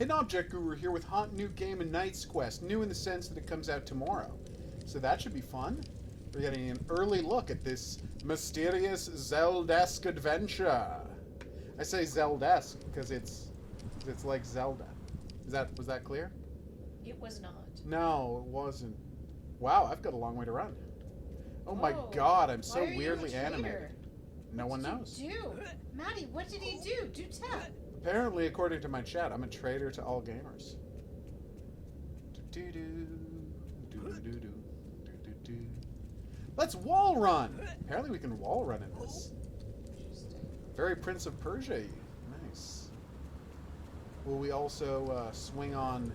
Hidden Object Guru here with hot new game in Knight's Quest. New in the sense that it comes out tomorrow. So that should be fun. We're getting an early look at this mysterious Zelda-esque adventure. I say Zelda-esque because it's like Zelda. Was that clear? It was not. No, it wasn't. Wow, I've got a long way to run. Oh my god, I'm so weirdly animated. No one knows. Do Maddie, what did he do? Do tell. Apparently, according to my chat, I'm a traitor to all gamers. Let's wall run! Apparently we can wall run in this. Very Prince of Persia-y. Nice. Will we also swing on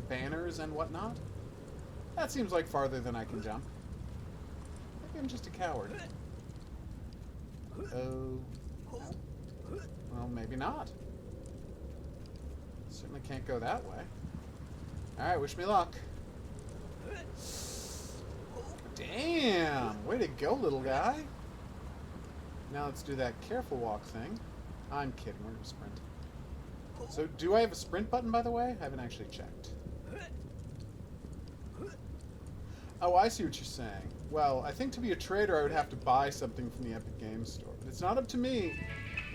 banners and whatnot? That seems like farther than I can jump. Maybe I'm just a coward. Oh. Well, maybe not. Certainly can't go that way. Alright, wish me luck. Damn! Way to go, little guy. Now let's do that careful walk thing. I'm kidding, we're gonna sprint. So, do I have a sprint button, by the way? I haven't actually checked. Oh, I see what you're saying. Well, I think to be a trader, I would have to buy something from the Epic Games Store. But it's not up to me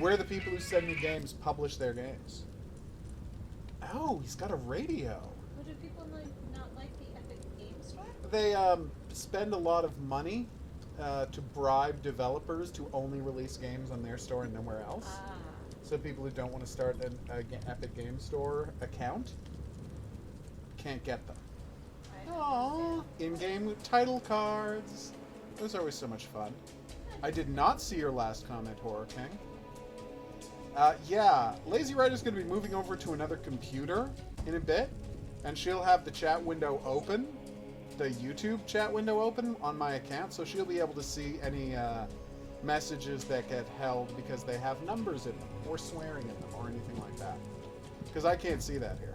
where the people who send me games publish their games. Oh, he's got a radio. Well, do people not like the Epic Games Store? They spend a lot of money to bribe developers to only release games on their store and nowhere else. So people who don't want to start an Epic Games Store account can't get them. Aww, in-game title cards. Those are always so much fun. I did not see your last comment, Horror King. Yeah, Lazy Rider's going to be moving over to another computer in a bit, and she'll have the chat window open, the YouTube chat window open on my account, so she'll be able to see any messages that get held because they have numbers in them, or swearing in them, or anything like that. Because I can't see that here.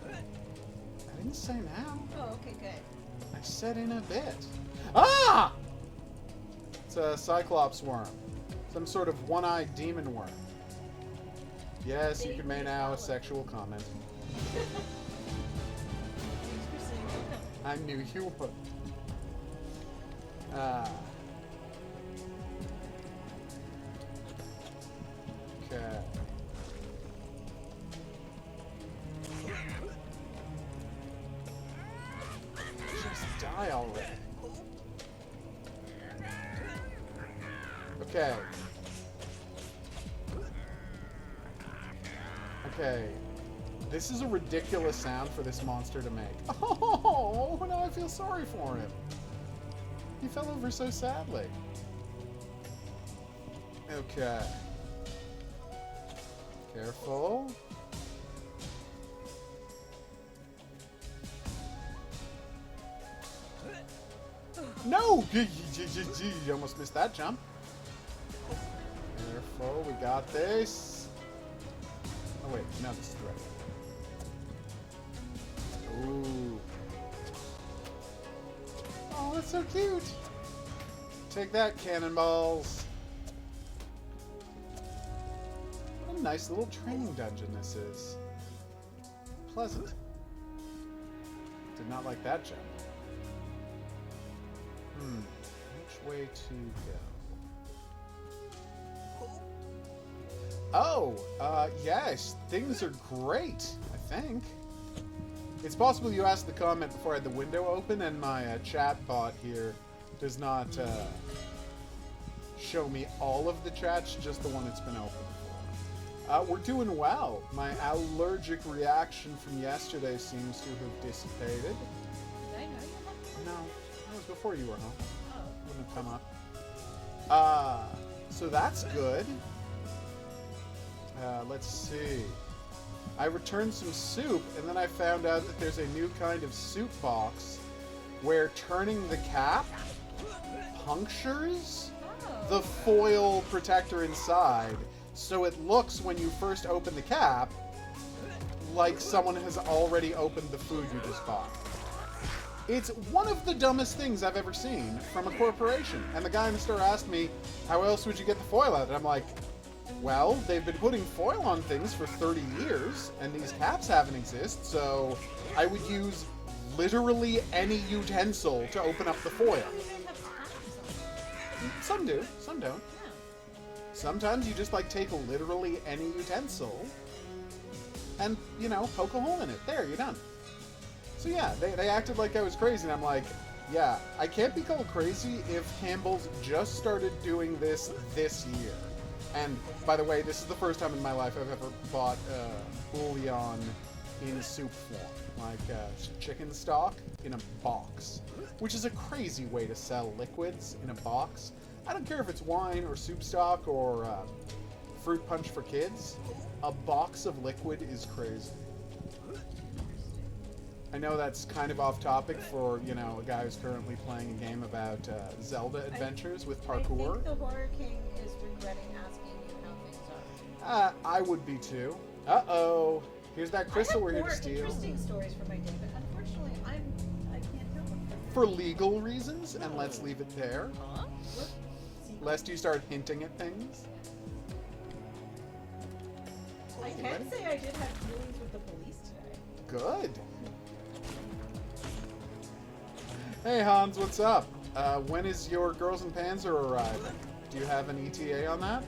I didn't say now. Oh, okay, good. I said in a bit. Ah! It's a Cyclops worm. Some sort of one-eyed demon worm. Yes, you can make now a sexual comment. I knew you would. Okay. Just die already. Okay. Okay. This is a ridiculous sound for this monster to make. Oh, now I feel sorry for him. He fell over so sadly. Okay. Careful. No! You almost missed that jump. Careful, we got this. Oh wait, no, this is the right way. Ooh. Oh, that's so cute. Take that, cannonballs. What a nice little training dungeon this is. Pleasant. Did not like that jump. Which way to go? Oh, yes, things are great, I think. It's possible you asked the comment before I had the window open, and my chat bot here does not show me all of the chats, just the one that's been open for. We're doing well. My allergic reaction from yesterday seems to have dissipated. Did I know you had? No, that was before you were home. Oh. Wouldn't have come up. So that's good. Let's see. I returned some soup, and then I found out that there's a new kind of soup box where turning the cap punctures the foil protector inside, so it looks, when you first open the cap, like someone has already opened the food you just bought. It's one of the dumbest things I've ever seen from a corporation. And the guy in the store asked me, how else would you get the foil out? And I'm like, Well, they've been putting foil on things for 30 years, and these caps haven't existed, so I would use literally any utensil to open up the foil. They don't have tabs on it. Some do, some don't. Yeah. Sometimes you just, like, take literally any utensil and, you know, poke a hole in it. There, you're done. So yeah, they acted like I was crazy, and I'm like, yeah, I can't be called crazy if Campbell's just started doing this year. And, by the way, this is the first time in my life I've ever bought bouillon in soup form. Like chicken stock in a box. Which is a crazy way to sell liquids in a box. I don't care if it's wine or soup stock or fruit punch for kids. A box of liquid is crazy. I know that's kind of off topic for, you know, a guy who's currently playing a game about Zelda adventures with parkour. I think the Horror King is regretting asking you how things are. I would be too. Uh-oh. Here's that crystal we're here to I have steal. more interesting stories for my day, but unfortunately, I can't help it. For legal reasons, and let's leave it there. Huh? Lest you start hinting at things. I can say I did have dealings with the police today. Good. Hey Hans, what's up? When is your Girls and Panzer arriving? Do you have an ETA on that?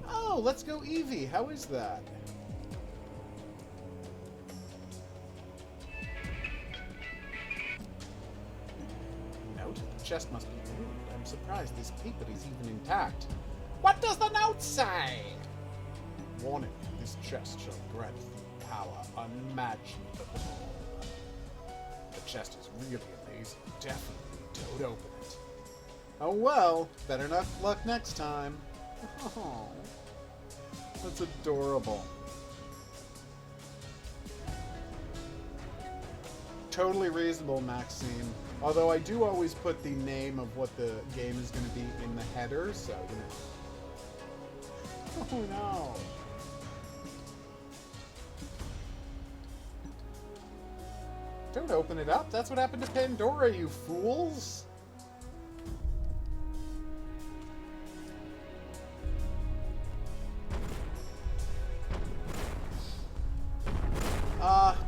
Oh, let's go Eevee. How is that? Note, the chest must be moved. I'm surprised this peepet is even intact. What does the note say? Warning, this chest shall grant thee power unimaginable. The chest is really amazing. Definitely don't open it. Oh well, better luck next time. Oh, that's adorable. Totally reasonable, Maxine. Although I do always put the name of what the game is going to be in the header, so, you know. Oh no. Don't open it up. That's what happened to Pandora, you fools.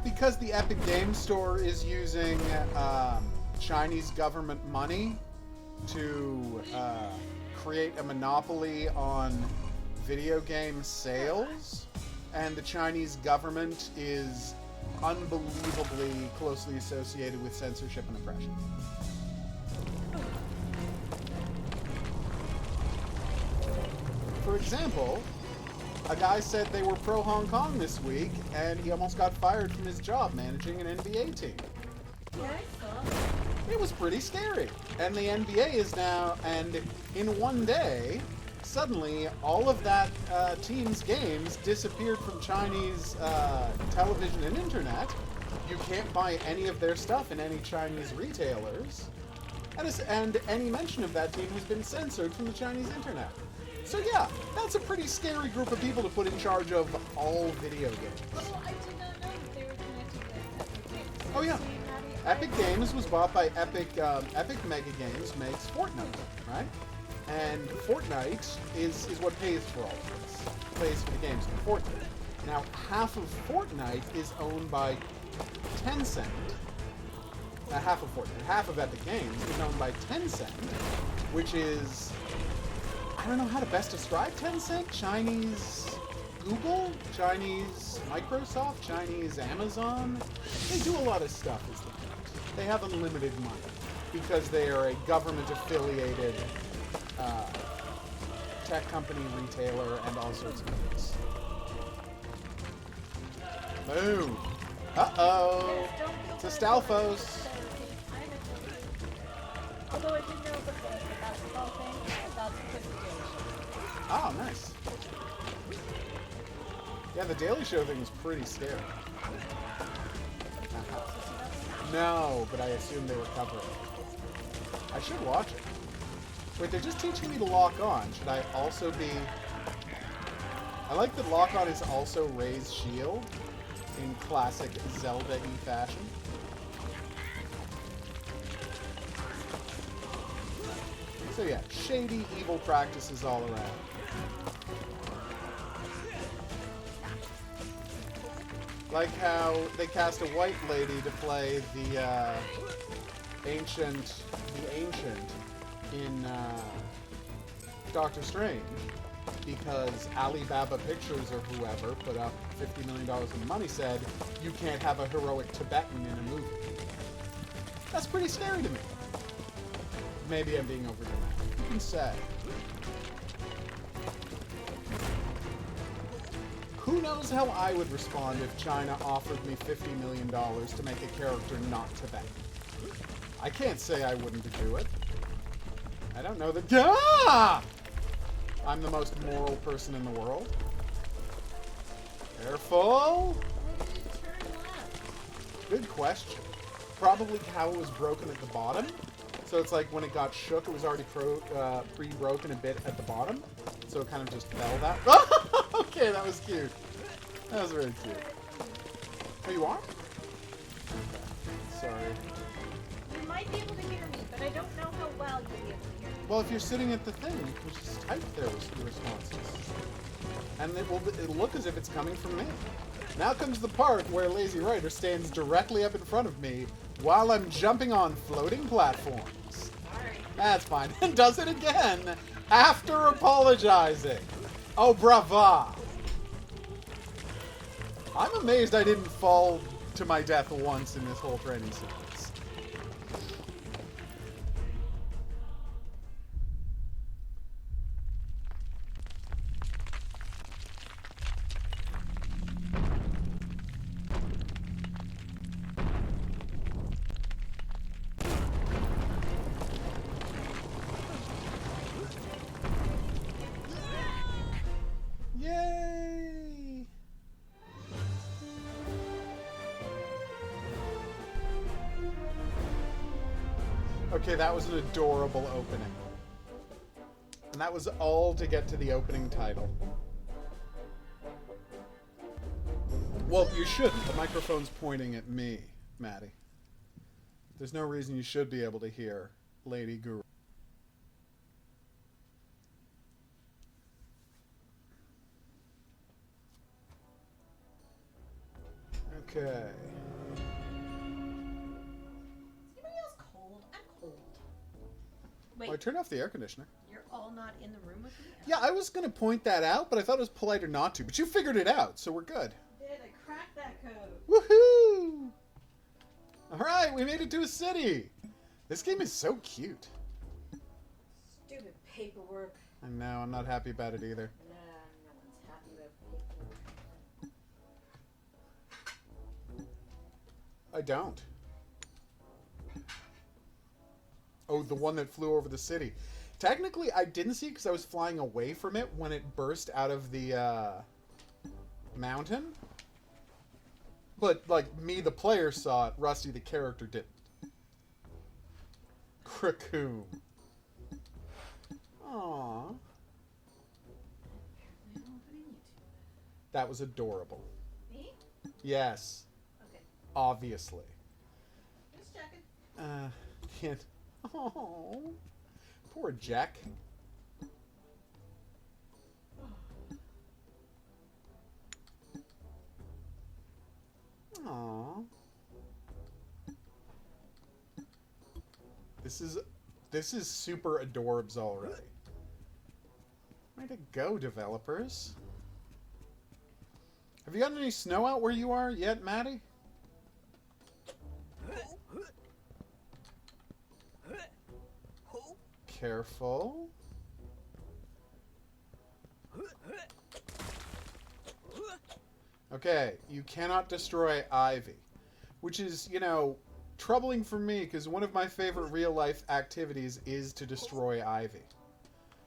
Because the Epic Games Store is using Chinese government money to create a monopoly on video game sales, and the Chinese government is unbelievably closely associated with censorship and oppression. For example, a guy said they were pro-Hong Kong this week, and he almost got fired from his job managing an NBA team. Yeah, I saw that. It was pretty scary. And the NBA is now, and in one day, suddenly all of that team's games disappeared from Chinese television and internet. You can't buy any of their stuff in any Chinese retailers. And any mention of that team has been censored from the Chinese internet. So yeah, that's a pretty scary group of people to put in charge of all video games. Oh, I did not know that they were connected to Epic Games. Oh yeah. See, Maddie, Epic Games was bought by Epic. Epic Mega Games makes Fortnite, right? And Fortnite is what pays for all of this. Pays for the games in Fortnite. Now, half of Fortnite is owned by Tencent. Half of Fortnite. Half of Epic Games is owned by Tencent, which is... I don't know how to best describe Tencent. Chinese Google? Chinese Microsoft? Chinese Amazon? They do a lot of stuff, is the point. They have unlimited money because they are a government-affiliated tech company, retailer, and all sorts of things. Boom! Uh-oh! It's a Stalfos! Although I did know the basketball thing, that's because of the Daily Show. Oh, nice. Yeah, the Daily Show thing was pretty scary. No, but I assume they were covering it. I should watch it. Wait, they're just teaching me to lock on. Should I also be... I like that lock on is also raise shield. in classic Zelda-y fashion. So yeah, shady, evil practices all around. Like how they cast a white lady to play the ancient in Doctor Strange, because Alibaba Pictures or whoever put up $50 million in money, said you can't have a heroic Tibetan in a movie. That's pretty scary to me. Maybe I'm being overdramatic. You can say. Who knows how I would respond if China offered me $50 million to make a character not Tibetan? I can't say I wouldn't do it. I don't know that... Ah! I'm the most moral person in the world. Careful! Why did it turn left? Good question. Probably how it was broken at the bottom. So it's like when it got shook, it was already pre-broken a bit at the bottom. So it kind of just fell that... Okay, that was cute. That was really cute. Oh, you are? Okay. Sorry. You might be able to hear me, but I don't know how well you'll be able to hear me. Well, if you're sitting at the thing, you can just type there with your responses. And it'll look as if it's coming from me. Now comes the part where Lazy Writer stands directly up in front of me while I'm jumping on floating platforms. Sorry. That's fine. And does it again after apologizing. Oh, brava. I'm amazed I didn't fall to my death once in this whole training sequence. Yay! Okay, that was an adorable opening. And that was all to get to the opening title. Well, you shouldn't. The microphone's pointing at me, Maddie. There's no reason you should be able to hear Lady Guru. Okay. Is anybody else cold? I'm cold. Wait, Well, I turned off the air conditioner. you're all not in the room with me? Yeah, I was going to point that out, but I thought it was politer not to. But you figured it out, so we're good. I did. I cracked that code. Woohoo! Alright, we made it to a city! This game is so cute. Stupid paperwork. I know, I'm not happy about it either. Nah, no one's happy about paperwork. I don't. Oh, the one that flew over the city. Technically, I didn't see it because I was flying away from it when it burst out of the mountain. But, like, me, the player, saw it. Rusty, the character, didn't. Krakoom. Aww. That was adorable. Me? Yes. Okay. Obviously. Just checking. Can't. Oh, poor Jack. Aww. This is super adorbs already. Way to go, developers. Have you gotten any snow out where you are yet, Maddie? Careful. Okay, you cannot destroy Ivy. Which is, you know, troubling for me, because one of my favorite real-life activities is to destroy Ivy.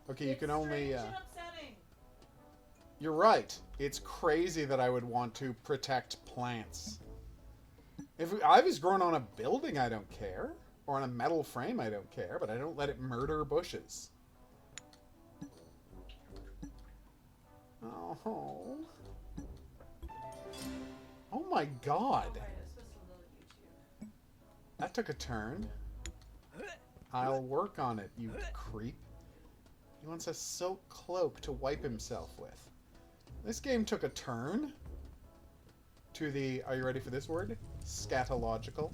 Okay, you can only... It's strange and upsetting. You're right. It's crazy that I would want to protect plants. If Ivy's growing on a building, I don't care. Or on a metal frame, I don't care. But I don't let it murder bushes. Oh. Oh my god. Right, I was supposed to load YouTube. That took a turn. I'll work on it, you creep. He wants a silk cloak to wipe himself with. This game took a turn to the, are you ready for this word? Scatological.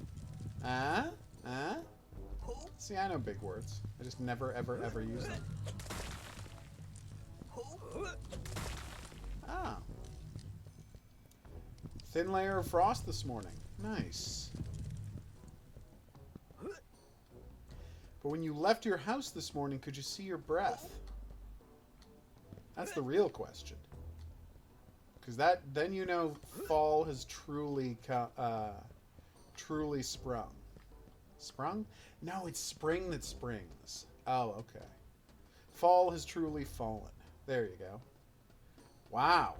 See, I know big words. I just never, ever, ever use them. Ah. Thin layer of frost this morning. Nice. But when you left your house this morning, could you see your breath? That's the real question. Because then you know fall has truly sprung. Sprung? No, it's spring that springs. Oh, okay. Fall has truly fallen. There you go. Wow.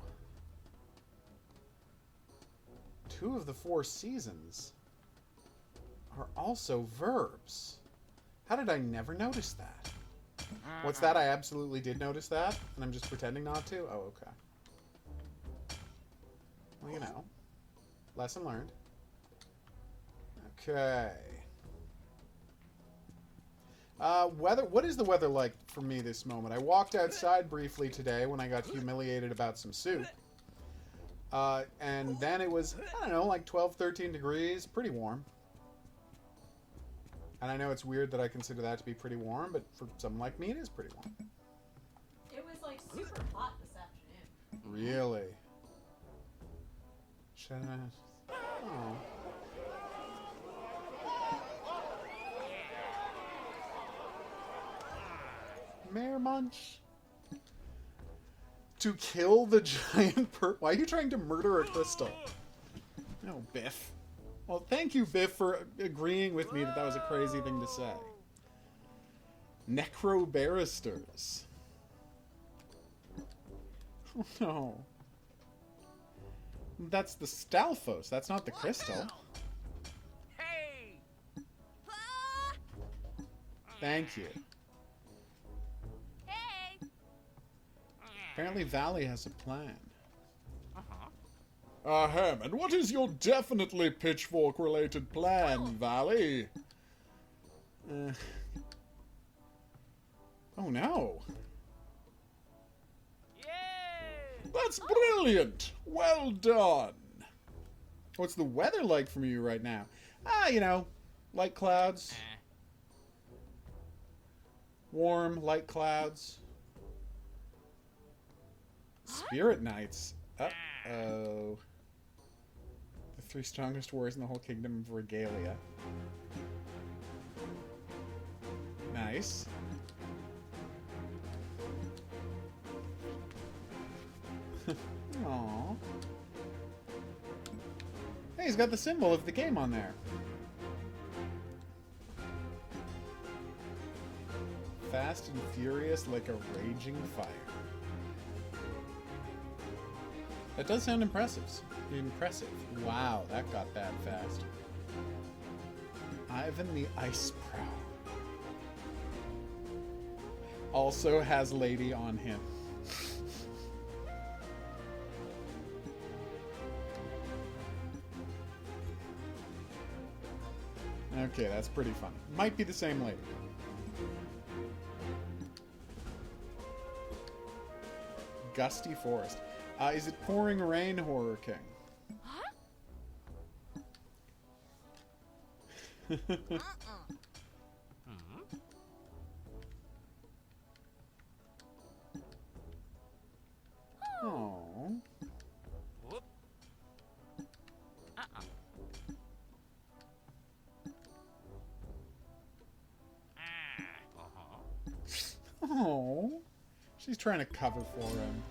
2 of the 4 seasons are also verbs. How did I never notice that? What's that? I absolutely did notice that, and I'm just pretending not to? Oh, okay. Well, you know. Lesson learned. Okay. Weather. What is the weather like for me this moment? I walked outside briefly today when I got humiliated about some soup. And then it was, I don't know, like 12, 13 degrees. Pretty warm. And I know it's weird that I consider that to be pretty warm, but for someone like me, it is pretty warm. It was like super hot this afternoon. Really? Oh. Mayor Munch? To kill the giant Why are you trying to murder a crystal? No, Biff. Well, thank you, Biff, for agreeing with me that that was a crazy thing to say. Necrobarristers. Oh, no. That's the Stalfos. That's not the crystal. Hey! Thank you. Hey! Apparently Valley has a plan. Uh-huh. Ahem, and what is your definitely pitchfork-related plan, Valley? Oh no. Yay! That's brilliant! Well done! What's the weather like from you right now? You know, light clouds. Warm, light clouds. Spirit Knights. Uh-oh. The 3 strongest warriors in the whole kingdom of Regalia. Nice. Aww. Hey, he's got the symbol of the game on there. Fast and furious like a raging fire. That does sound impressive. Impressive. Wow, that got bad fast. Ivan the Ice Prow. Also has lady on him. Okay, that's pretty funny. Might be the same lady. Gusty Forest. Is it pouring rain, Horror King? Oh. Whoop. Oh. She's trying to cover for him.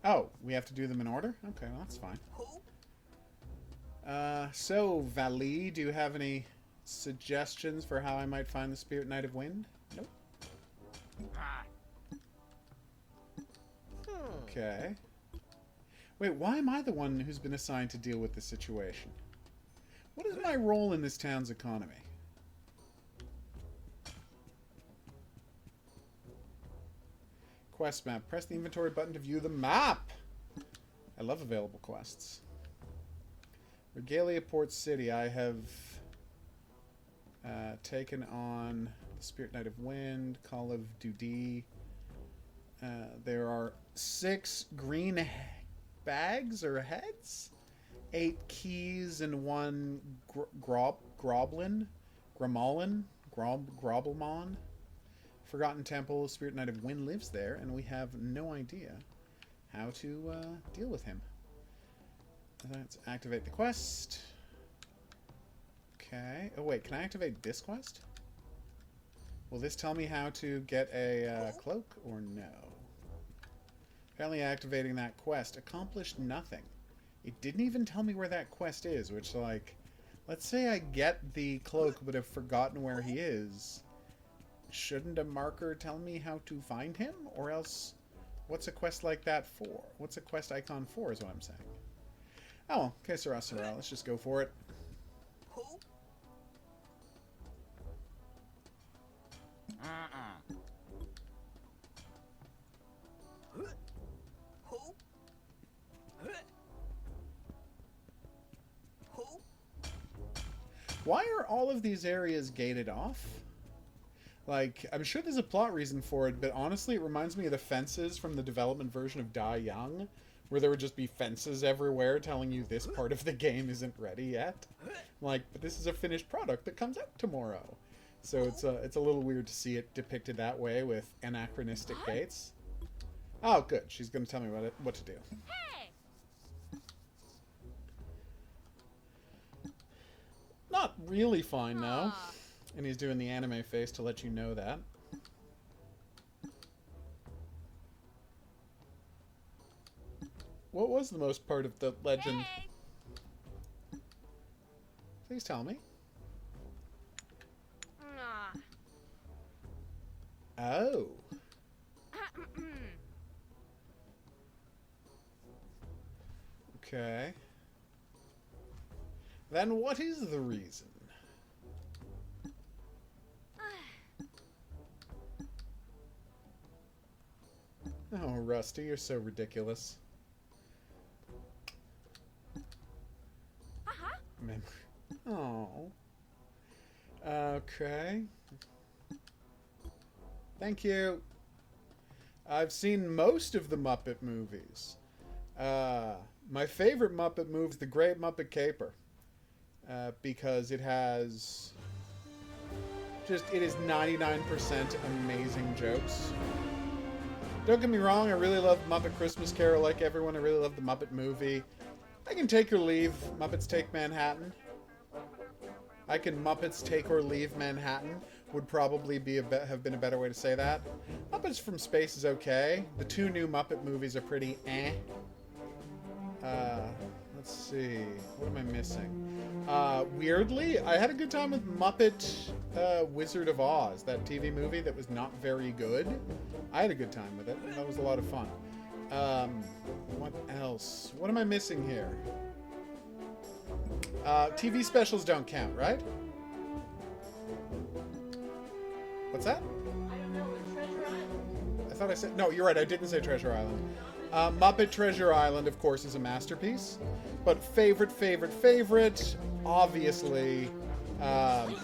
Oh, we have to do them in order? Okay, well, that's fine. So, Vali, do you have any suggestions for how I might find the Spirit Knight of Wind? Nope. Okay. Wait, why am I the one who's been assigned to deal with this situation? What is my role in this town's economy? Quest map. Press the inventory button to view the map. I love available quests. Regalia Port City. I have taken on the Spirit Knight of Wind, Call of Duty. There are 6 green bags or heads, 8 keys, and 1 Groblin. Forgotten Temple, Spirit Knight of Wind lives there, and we have no idea how to deal with him. Let's activate the quest. Okay. Oh, wait. Can I activate this quest? Will this tell me how to get a cloak or no? Apparently activating that quest accomplished nothing. It didn't even tell me where that quest is, which, like, let's say I get the cloak but have forgotten where he is. Shouldn't a marker tell me how to find him? Or else, what's a quest like that for? What's a quest icon for is what I'm saying. Oh, okay, Sarah. Let's just go for it. Why are all of these areas gated off? Like, I'm sure there's a plot reason for it, but honestly, it reminds me of the fences from the development version of Die Young, where there would just be fences everywhere telling you this part of the game isn't ready yet. Like, but this is a finished product that comes out tomorrow. So it's a little weird to see it depicted that way with anachronistic gates. Oh, good. She's going to tell me what to do. Hey! Not really fine now. And he's doing the anime face to let you know that. What was the most part of the legend? Hey! Please tell me. Oh. Okay. Then what is the reason? Oh, Rusty, you're so ridiculous. Memory. Oh. Okay. Thank you. I've seen most of the Muppet movies. My favorite Muppet movie is The Great Muppet Caper. Because it has... it is 99% amazing jokes. Don't get me wrong, I really love Muppet Christmas Carol like everyone. I really love the Muppet movie. I can take or leave Muppets Take Manhattan. I can Muppets Take or Leave Manhattan would probably be have been a better way to say that. Muppets from Space is okay. The 2 new Muppet movies are pretty eh. Let's see. What am I missing? Weirdly, I had a good time with Muppet Wizard of Oz, that TV movie that was not very good. I had a good time with it. That was a lot of fun. What else? What am I missing here? TV specials don't count, right? What's that? I don't know, Treasure Island. I thought I said... No, you're right. I didn't say Treasure Island. Muppet Treasure Island, of course, is a masterpiece. But favorite, obviously,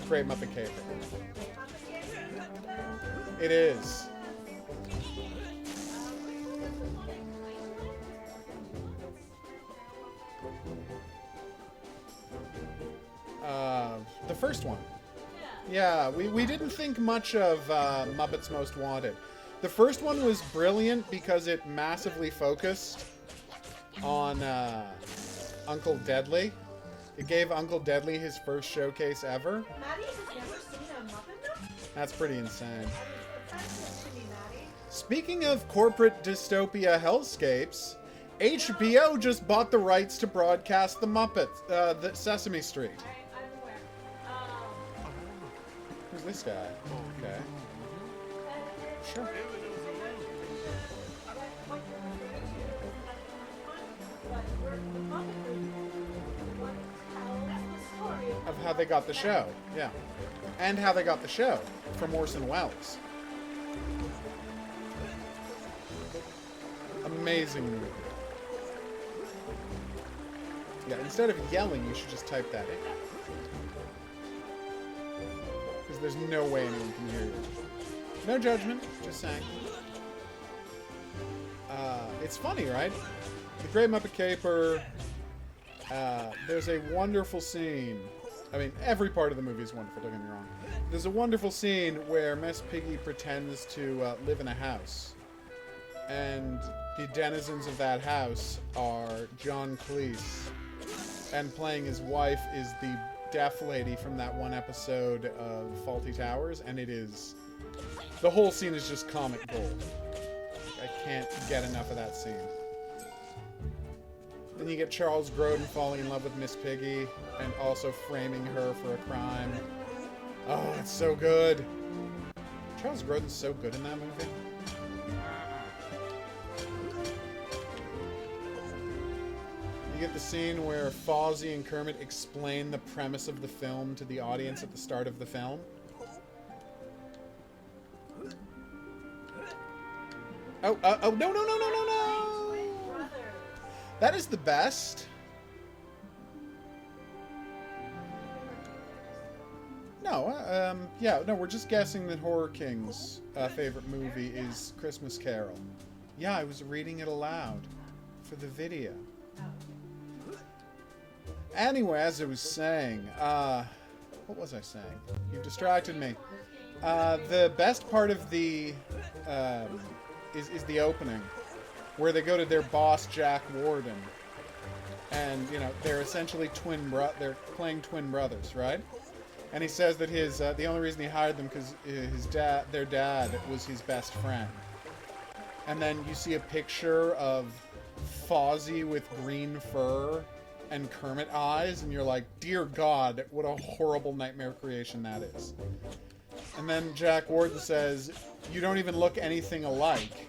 Great Muppet Caper. It is. The first one. Yeah, we didn't think much of Muppets Most Wanted. The first one was brilliant because it massively focused on Uncle Deadly. It gave Uncle Deadly his first showcase ever. Maddie has never seen a Muppet movie? That's pretty insane. That's to me, Maddie. Speaking of corporate dystopia hellscapes, HBO just bought the rights to broadcast the Muppets, the Sesame Street. I'm aware. Who's this guy? Okay. Sure. Of how they got the show, yeah. And how they got the show from Orson Welles. Amazing movie. Yeah, instead of yelling, you should just type that in. Because there's no way anyone can hear you. No judgment, just saying. It's funny, right? The Great Muppet Caper, there's a wonderful scene. I mean, every part of the movie is wonderful, don't get me wrong. There's a wonderful scene where Miss Piggy pretends to live in a house. And the denizens of that house are John Cleese. And playing his wife is the deaf lady from that one episode of Fawlty Towers. And it is... the whole scene is just comic gold. I can't get enough of that scene. Then you get Charles Grodin falling in love with Miss Piggy and also framing her for a crime. Oh, it's so good. Charles Grodin's so good in that movie. You get the scene where Fozzie and Kermit explain the premise of the film to the audience at the start of the film. Oh, no. That is the best. No, yeah, no, we're just guessing that Horror King's favorite movie is Christmas Carol. Yeah, I was reading it aloud for the video. Anyway, as I was saying, what was I saying? You distracted me. The best part of the, is the opening, where they go to their boss, Jack Warden, and, you know, they're essentially they're playing twin brothers, right? And he says that his, the only reason he hired them because their dad was his best friend. And then you see a picture of Fozzie with green fur and Kermit eyes, and you're like, dear God, what a horrible nightmare creation that is. And then Jack Warden says, you don't even look anything alike.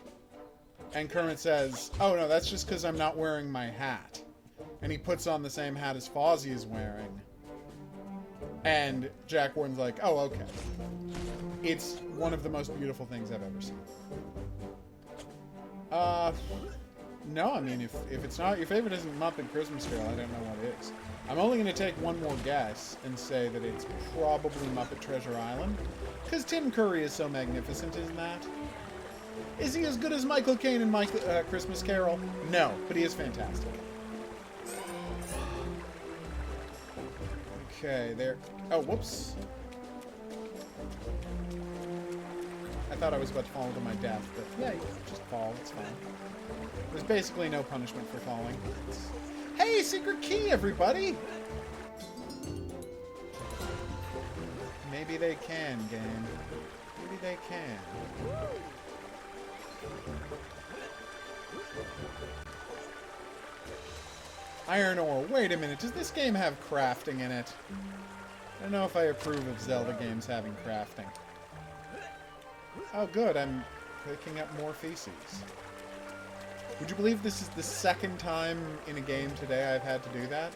And Kermit says, oh no, that's just because I'm not wearing my hat. And he puts on the same hat as Fozzie is wearing. And Jack Warden's like, oh, okay. It's one of the most beautiful things I've ever seen. No, I mean, if it's not, your favorite isn't Muppet Christmas Carol, I don't know what it is. I'm only going to take one more guess and say that it's probably Muppet Treasure Island. Because Tim Curry is so magnificent, isn't that? Is he as good as Michael Caine in Christmas Carol? No, but he is fantastic. Okay, there. Oh, whoops. I thought I was about to fall to my death, but yeah, you just fall, it's fine. There's basically no punishment for falling. Hey, secret key, everybody! Maybe they can, game. Maybe they can. Iron ore. Wait a minute, does this game have crafting in it? I don't know if I approve of Zelda games having crafting. Oh good, I'm picking up more feces. Would you believe this is the second time in a game today I've had to do that?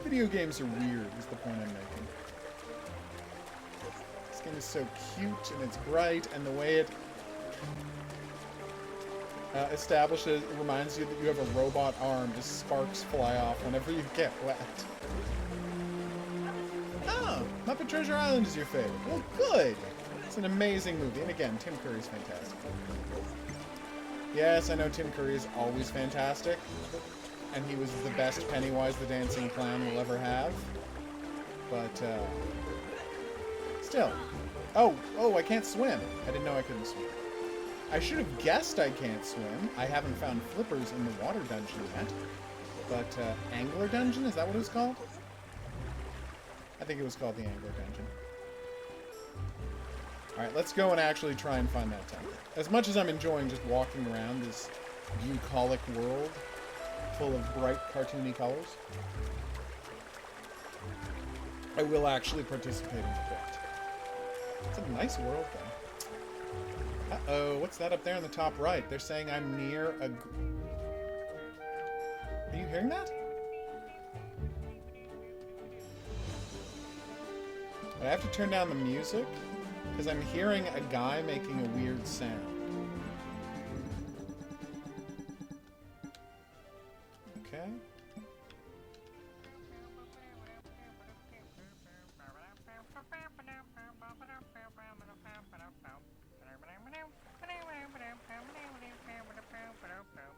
Video games are weird, is the point I'm making. This game is so cute, and it's bright, and the way it establishes, it reminds you that you have a robot arm as sparks fly off whenever you get wet. Oh, Muppet Treasure Island is your favorite. Well, good! It's an amazing movie, and again, Tim Curry's fantastic. Yes, I know Tim Curry is always fantastic, and he was the best Pennywise the Dancing Clown we'll ever have. But, still. Oh, I can't swim. I didn't know I couldn't swim. I should have guessed I can't swim. I haven't found flippers in the water dungeon yet. But, Angler Dungeon? Is that what it was called? I think it was called the Angler Dungeon. Alright, let's go and actually try and find that temple. As much as I'm enjoying just walking around this bucolic world full of bright, cartoony colors, I will actually participate in the bit. It's a nice world, though. Uh-oh, what's that up there in the top right? They're saying I'm near a... Are you hearing that? I have to turn down the music, because I'm hearing a guy making a weird sound. Okay.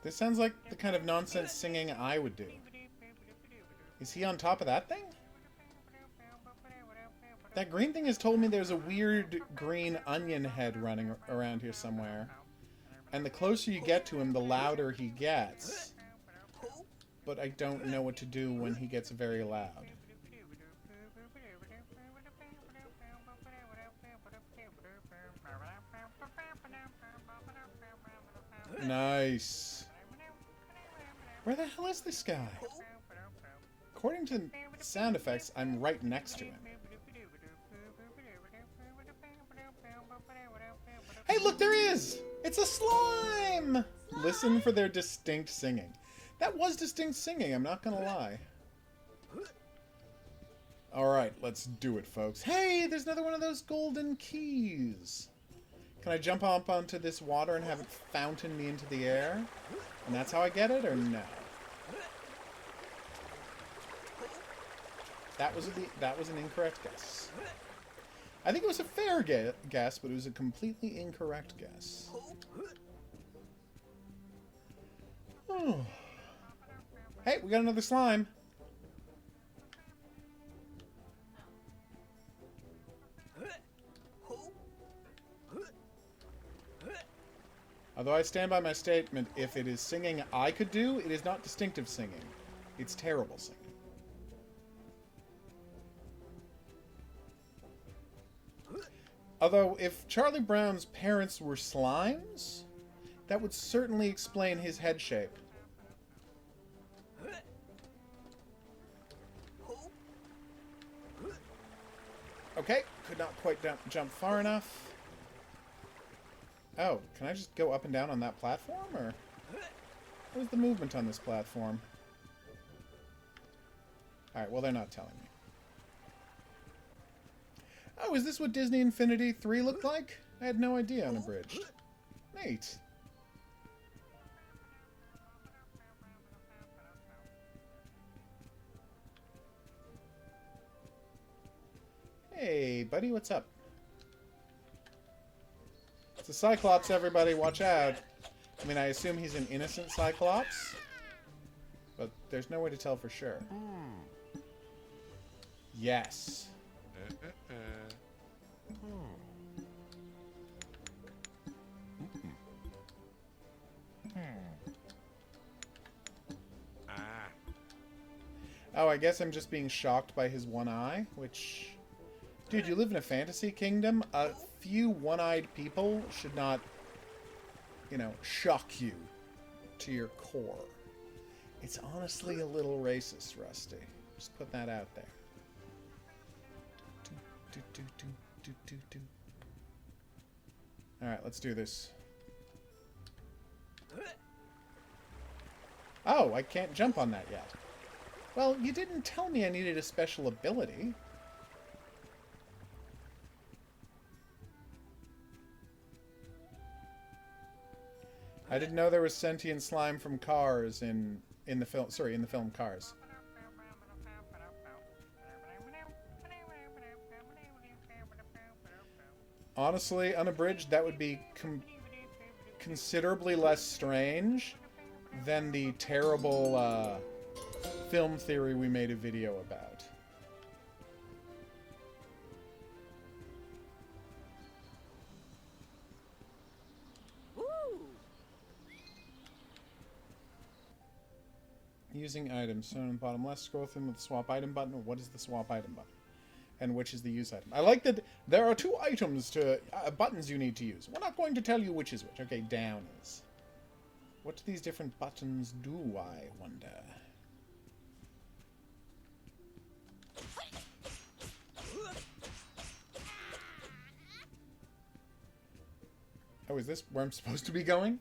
This sounds like the kind of nonsense singing I would do. Is he on top of that thing? That green thing has told me there's a weird green onion head running around here somewhere. And the closer you get to him, the louder he gets. But I don't know what to do when he gets very loud. Nice. Where the hell is this guy? According to sound effects, I'm right next to him. Hey, look, there he is! It's a slime! Listen for their distinct singing. That was distinct singing, I'm not gonna lie. Alright, let's do it, folks. Hey, there's another one of those golden keys. Can I jump up onto this water and have it fountain me into the air? And that's how I get it, or no? That was an incorrect guess. I think it was a fair guess, but it was a completely incorrect guess. Oh. Hey, we got another slime. Although I stand by my statement, if it is singing I could do, it is not distinctive singing. It's terrible singing. Although, if Charlie Brown's parents were slimes, that would certainly explain his head shape. Okay, could not quite jump far enough. Oh, can I just go up and down on that platform, or what is the movement on this platform? Alright, well, they're not telling me. Oh, is this what Disney Infinity 3 looked like? I had no idea, unabridged. Neat. Hey, buddy, what's up? It's a Cyclops, everybody, watch out. I mean, I assume he's an innocent Cyclops, but there's no way to tell for sure. Yes. Oh, I guess I'm just being shocked by his one eye, which... Dude, you live in a fantasy kingdom. A few one-eyed people should not, you know, shock you to your core. It's honestly a little racist, Rusty. Just put that out there. Alright, let's do this. Oh, I can't jump on that yet. Well, you didn't tell me I needed a special ability. I didn't know there was sentient slime from Cars in the film. Sorry, in the film Cars. Honestly, unabridged, that would be considerably less strange than the terrible film theory we made a video about. Using items. So on the bottom left, scroll through with the swap item button. What is the swap item button? And which is the use item? I like that there are two items to buttons you need to use. We're not going to tell you which is which. Okay, down is. What do these different buttons do, I wonder? Oh, is this where I'm supposed to be going?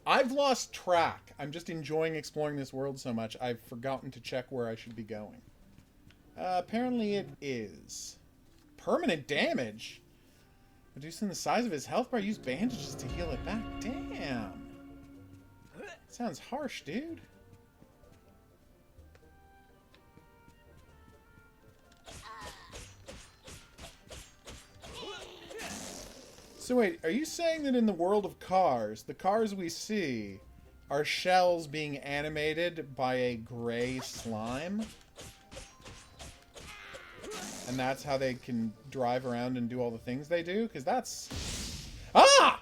I've lost track. I'm just enjoying exploring this world so much, I've forgotten to check where I should be going. Apparently it is. Permanent damage? Reducing the size of his health bar. Use bandages to heal it back. Damn. Sounds harsh, dude. So wait, are you saying that in the world of Cars, the cars we see are shells being animated by a gray slime. And that's how they can drive around and do all the things they do? Because that's... Ah!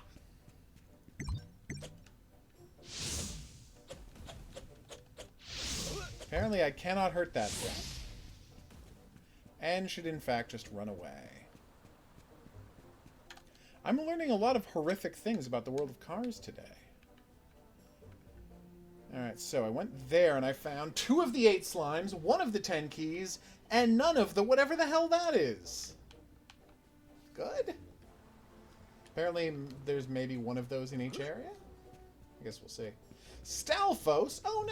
Apparently I cannot hurt that thing. And should in fact just run away. I'm learning a lot of horrific things about the world of cars today. Alright, so I went there and I found 2 of the 8 slimes, 1 of the 10 keys, and none of the whatever the hell that is. Good. Apparently there's maybe 1 of those in each area? I guess we'll see. Stalfos? Oh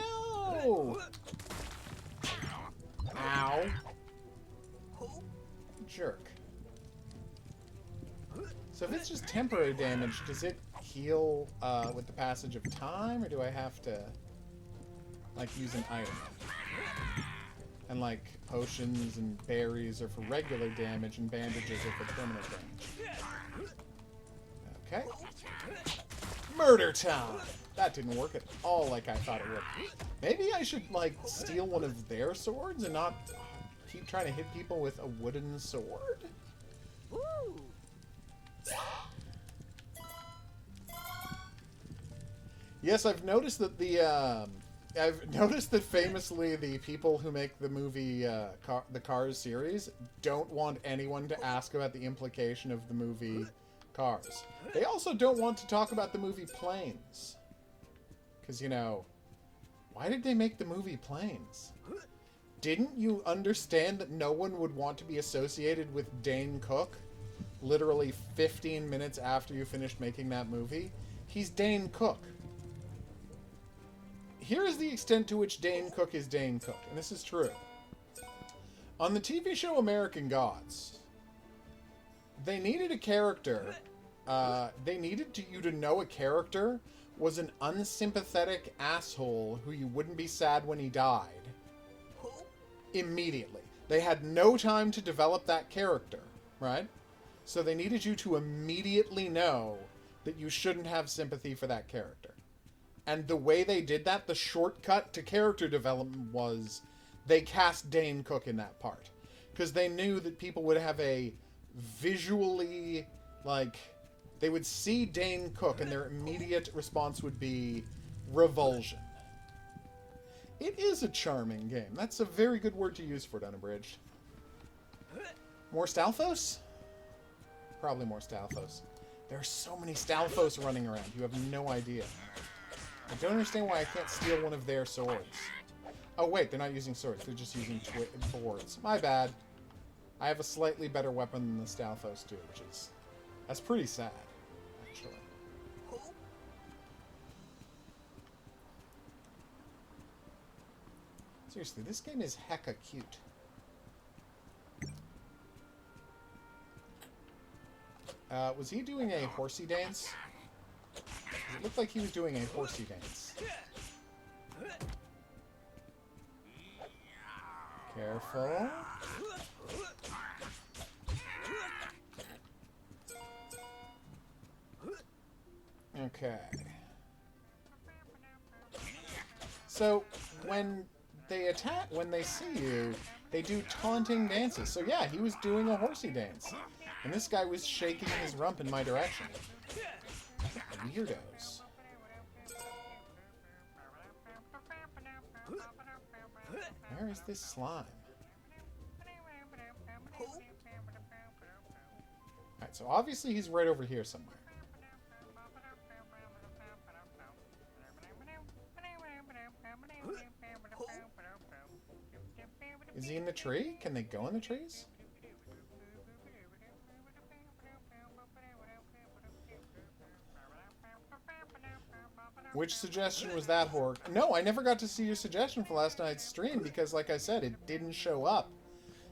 no! Ow. Jerk. So if it's just temporary damage, does it heal with the passage of time, or do I have to, like, use an item? And, like, potions and berries are for regular damage, and bandages are for permanent damage. Okay. Murder time! That didn't work at all like I thought it would. Maybe I should, like, steal one of their swords and not keep trying to hit people with a wooden sword? Woo! Yes, I've noticed that famously the people who make the movie, the Cars series don't want anyone to ask about the implication of the movie Cars. They also don't want to talk about the movie Planes. Because, you know, why did they make the movie Planes? Didn't you understand that no one would want to be associated with Dane Cook literally 15 minutes after you finished making that movie? He's Dane Cook. Here is the extent to which Dane Cook is Dane Cook, and this is true. On the TV show American Gods, they needed a character. They needed you to know a character was an unsympathetic asshole who you wouldn't be sad when he died. Immediately. They had no time to develop that character, right? So they needed you to immediately know that you shouldn't have sympathy for that character. And the way they did that, the shortcut to character development was they cast Dane Cook in that part. Because they knew that people would have a visually, like, they would see Dane Cook and their immediate response would be revulsion. It is a charming game. That's a very good word to use for it, Unabridged. More Stalfos? Probably more Stalfos. There are so many Stalfos running around. You have no idea. I don't understand why I can't steal one of their swords. Oh, wait, they're not using swords. They're just using boards. My bad. I have a slightly better weapon than the Stalfos do, which is... That's pretty sad, actually. Seriously, this game is hecka cute. Was he doing a horsey dance? It looked like he was doing a horsey dance. Careful. Okay. So, when they attack, when they see you, they do taunting dances. So yeah, he was doing a horsey dance. And this guy was shaking his rump in my direction. Weirdos. Where is this slime? Alright, so obviously he's right over here somewhere. Is he in the tree? Can they go in the trees? Which suggestion was that, Hork? No, I never got to see your suggestion for last night's stream because, like I said, it didn't show up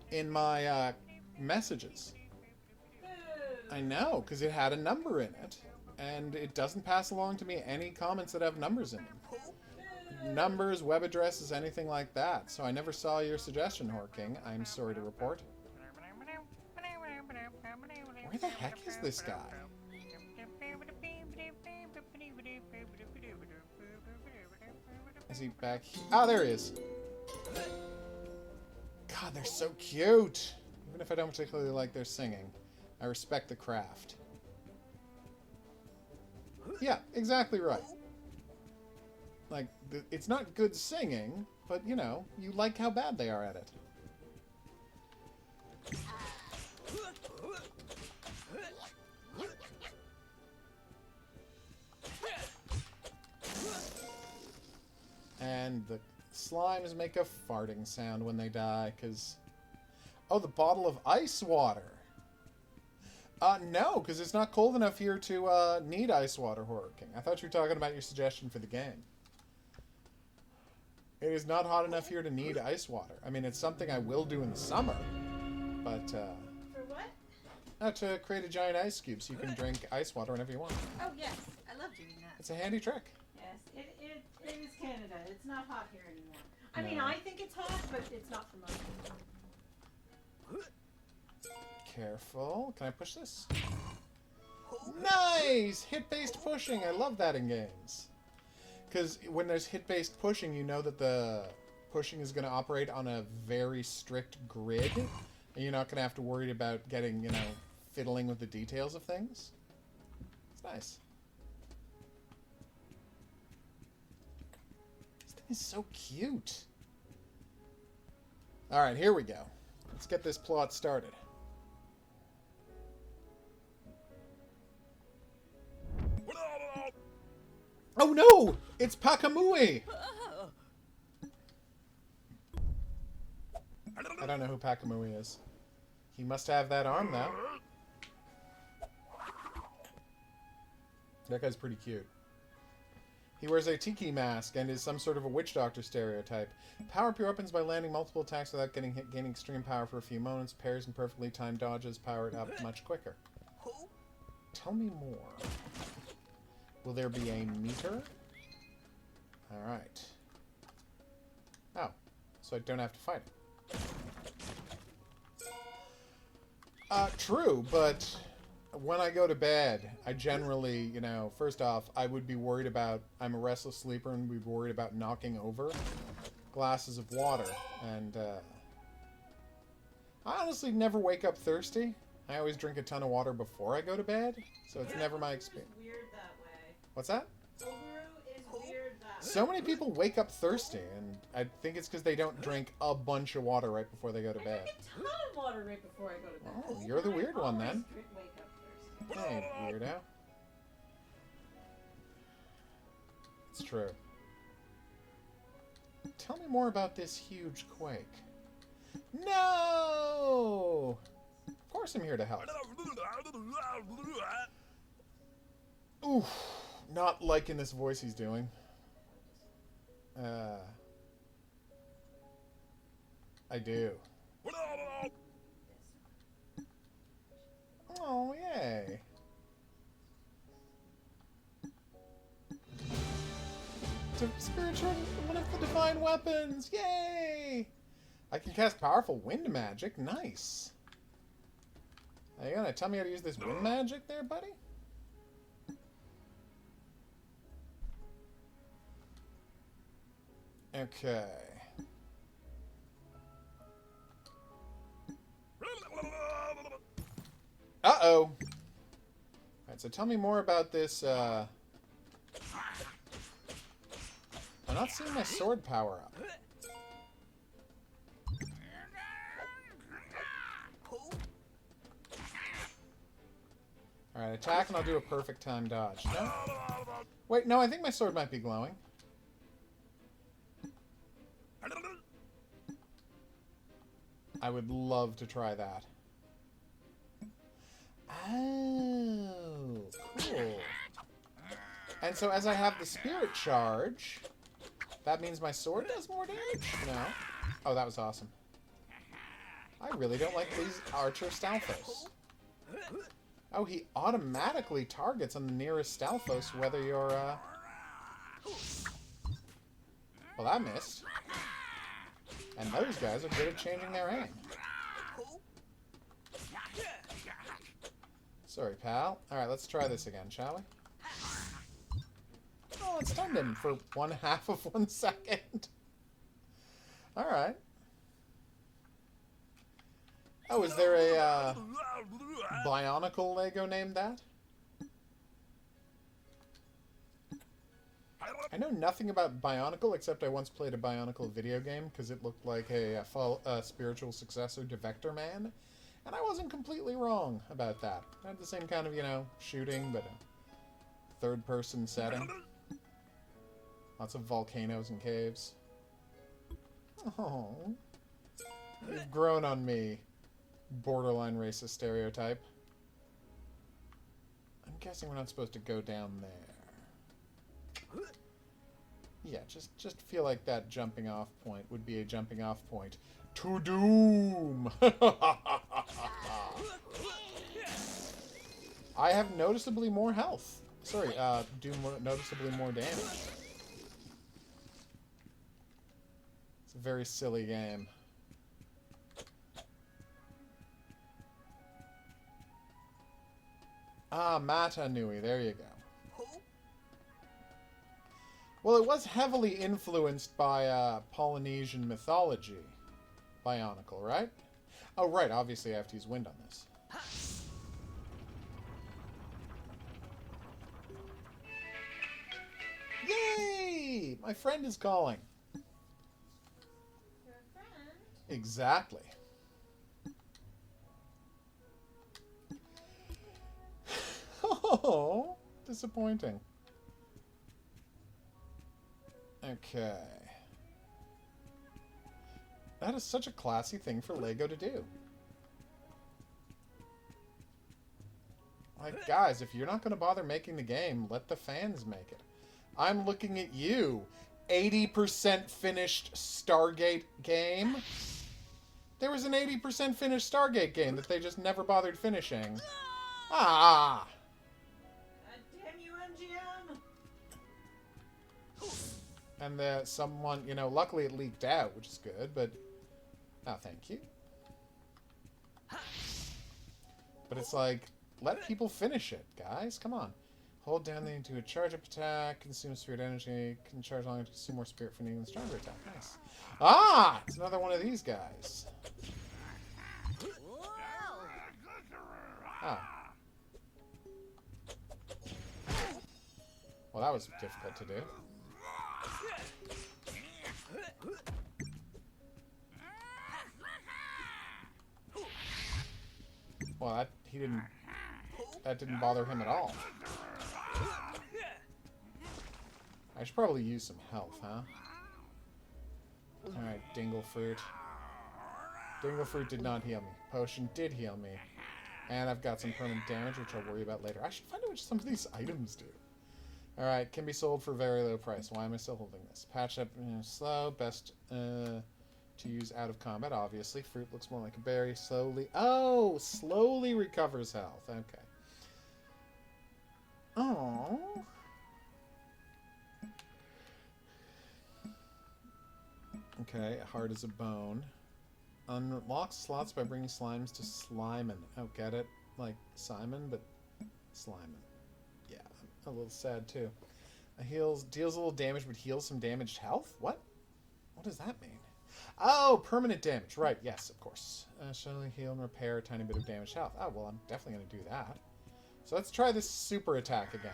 in my messages. I know, because it had a number in it, and it doesn't pass along to me any comments that have numbers in them. Numbers, web addresses, anything like that. So I never saw your suggestion, Horking. I'm sorry to report. Where the heck is this guy? Is he back? Ah, there he is. God, they're so cute. Even if I don't particularly like their singing, I respect the craft. Yeah, exactly right. Like, it's not good singing, but, you know, you like how bad they are at it. And the slimes make a farting sound when they die, because... Oh, the bottle of ice water. No, because it's not cold enough here to need ice water, Horror King. I thought you were talking about your suggestion for the game. It is not hot enough here to need ice water. I mean, it's something I will do in the summer, but... For what? To create a giant ice cube so you can drink ice water whenever you want. Oh, yes. I love doing that. It's a handy trick. Yes, it is Canada. It's not hot here anymore. I mean, I think it's hot, but it's not for most people. Careful. Can I push this? Nice! Hit-based pushing. I love that in games. Because when there's hit-based pushing, you know that the pushing is going to operate on a very strict grid. And you're not going to have to worry about getting, you know, fiddling with the details of things. It's nice. This thing is so cute. Alright, here we go. Let's get this plot started. Oh no! It's Pakamui! I don't know who Pakamui is. He must have that arm, though. That guy's pretty cute. He wears a tiki mask and is some sort of a witch doctor stereotype. Power up your weapons by landing multiple attacks without getting hit, gaining extreme power for a few moments. Pairs and perfectly timed dodges power it up much quicker. Tell me more. Will there be a meter? Alright. Oh. So I don't have to fight it. True, but when I go to bed, I generally, you know, first off, I would be worried about, I'm a restless sleeper and would be worried about knocking over glasses of water. And, I honestly never wake up thirsty. I always drink a ton of water before I go to bed, so it's never my experience. Weird that way. What's that? Obaru is weird that way. So many people wake up thirsty, and I think it's because they don't drink a bunch of water right before they go to bed. I drink a ton of water right before I go to bed. Oh, you're the weird one then. Wake up thirsty. Hey, weirdo. It's true. Tell me more about this huge quake. No! Of course I'm here to help. Oof. Not liking this voice he's doing. I do. Oh, yay. Spiritual, one of the divine weapons! Yay! I can cast powerful wind magic. Nice. Are you gonna tell me how to use this wind magic there, buddy? Okay. Uh-oh. Alright, so tell me more about this, I'm not seeing my sword power up. Alright, attack and I'll do a perfect time dodge. No? Wait, no, I think my sword might be glowing. I would love to try that. Oh, cool. And so as I have the spirit charge, that means my sword does more damage? No. Oh, that was awesome. I really don't like these Archer Stalfos. Oh, he automatically targets on the nearest Stalfos, whether you're, Well, that missed. And those guys are good at changing their aim. Sorry, pal. Alright, let's try this again, shall we? Oh, it stunned him for 1/2 of 1 second. Alright. Oh, is there a Bionicle Lego named that? I know nothing about Bionicle, except I once played a Bionicle video game because it looked like a spiritual successor to Vector Man. And I wasn't completely wrong about that. It had the same kind of, you know, shooting, but a third-person setting. Lots of volcanoes and caves. Oh, you've grown on me, borderline racist stereotype. I'm guessing we're not supposed to go down there. Yeah, just feel like that jumping off point would be a jumping off point to doom. I have noticeably more health. Sorry, do noticeably more damage. It's a very silly game. Ah, Mata Nui, there you go. Well, it was heavily influenced by Polynesian mythology, Bionicle, right? Oh, right, obviously I have to use wind on this. Yay! My friend is calling. Your friend? Exactly. Oh, disappointing. Okay. That is such a classy thing for Lego to do. Like, guys, if you're not going to bother making the game, let the fans make it. I'm looking at you. 80% finished Stargate game. There was an 80% finished Stargate game that they just never bothered finishing. Ah! Damn you, MGM! And someone, you know, luckily it leaked out, which is good, but... Oh, thank you. But it's like, let people finish it, guys. Come on. Hold down to do a charge-up attack, consume spirit energy, can charge long to consume more spirit for an even stronger attack. Nice. Ah! It's another one of these guys. Oh. Well, that was difficult to do. Well, that didn't bother him at all. I should probably use some health, huh? Alright, Dingle Fruit. Dingle Fruit did not heal me. Potion did heal me. And I've got some permanent damage, which I'll worry about later. I should find out what some of these items do. Alright, can be sold for very low price. Why am I still holding this? Patch up, slow, best to use out of combat, obviously. Fruit looks more like a berry. Slowly... Oh! Slowly recovers health. Okay. Oh. Okay, hard as a bone. Unlocks slots by bringing slimes to Slimin. Oh, get it? Like Simon, but Slimin. Yeah, I'm a little sad too. Deals a little damage, but heals some damaged health? What? What does that mean? Oh, permanent damage. Right, yes, of course. Slowly heal and repair a tiny bit of damaged health. Oh, well, I'm definitely going to do that. So let's try this super attack again.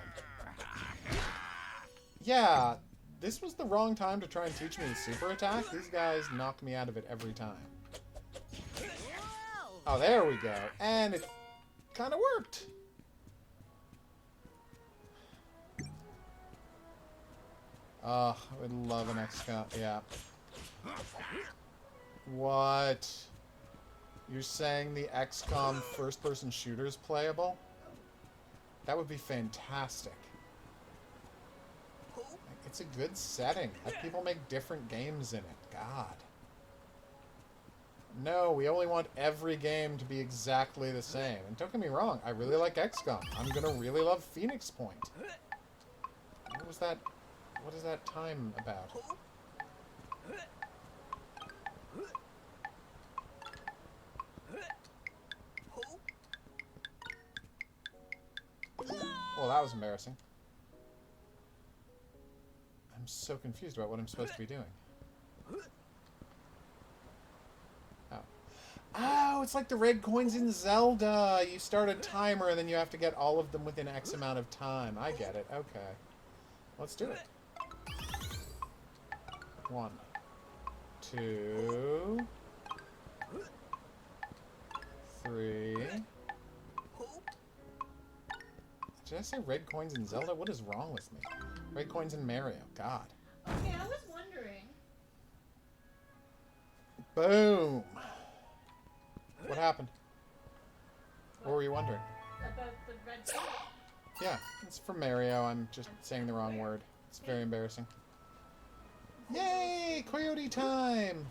Yeah, this was the wrong time to try and teach me the super attack. These guys knock me out of it every time. Oh, there we go. And it kind of worked. Oh, I would love an XCOM. Yeah. What? You're saying the XCOM first-person shooter is playable? That would be fantastic. It's a good setting. Let people make different games in it. God. No, we only want every game to be exactly the same. And don't get me wrong, I really like XCOM. I'm gonna really love Phoenix Point. What was that? What is that time about? Well, that was embarrassing. I'm so confused about what I'm supposed to be doing. Oh. Oh, it's like the red coins in Zelda. You start a timer and then you have to get all of them within X amount of time. I get it. Okay. Let's do it. 1, 2, 3. Did I say red coins in Zelda? What is wrong with me? Red coins in Mario. God. Okay, I was wondering. Boom. What happened? What were you wondering? About the red coin. Yeah, it's for Mario. I'm just saying the wrong word. It's very embarrassing. Yay! Coyote time!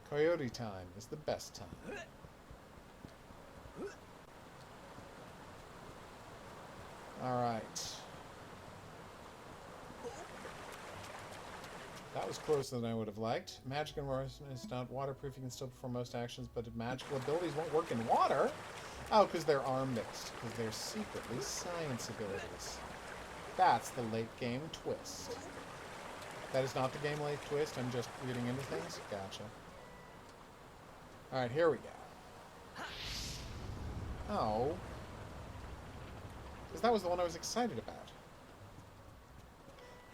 Coyote time is the best time. Alright. That was closer than I would have liked. Magic enforcement is not waterproof. You can still perform most actions, but magical abilities won't work in water. Oh, because they're arm-based. Because they're secretly science abilities. That's the late game twist. That is not the game late twist. I'm just reading into things. Gotcha. Alright, here we go. Oh. Because that was the one I was excited about.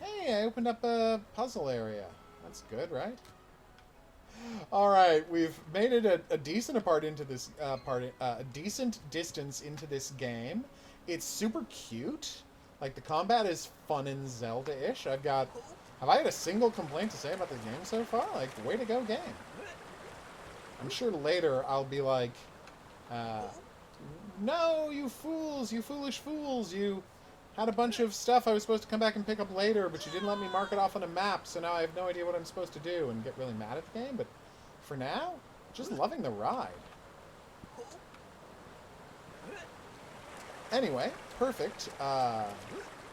Hey, I opened up a puzzle area. That's good, right? Alright, we've made it a decent a decent distance into this game. It's super cute. Like, the combat is fun and Zelda-ish. have I had a single complaint to say about this game so far? Like, way to go, game. I'm sure later I'll be like, no, you fools, you foolish fools, you had a bunch of stuff I was supposed to come back and pick up later, but you didn't let me mark it off on a map, so now I have no idea what I'm supposed to do, and get really mad at the game, but for now, just loving the ride. Anyway, perfect.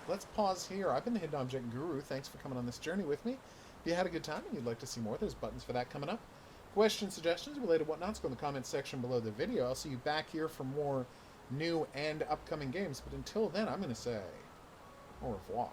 Let's pause here. I've been the Hidden Object Guru. Thanks for coming on this journey with me. If you had a good time and you'd like to see more, there's buttons for that coming up. Questions, suggestions, related whatnots, go in the comments section below the video. I'll see you back here for more new and upcoming games, but until then, I'm going to say au revoir.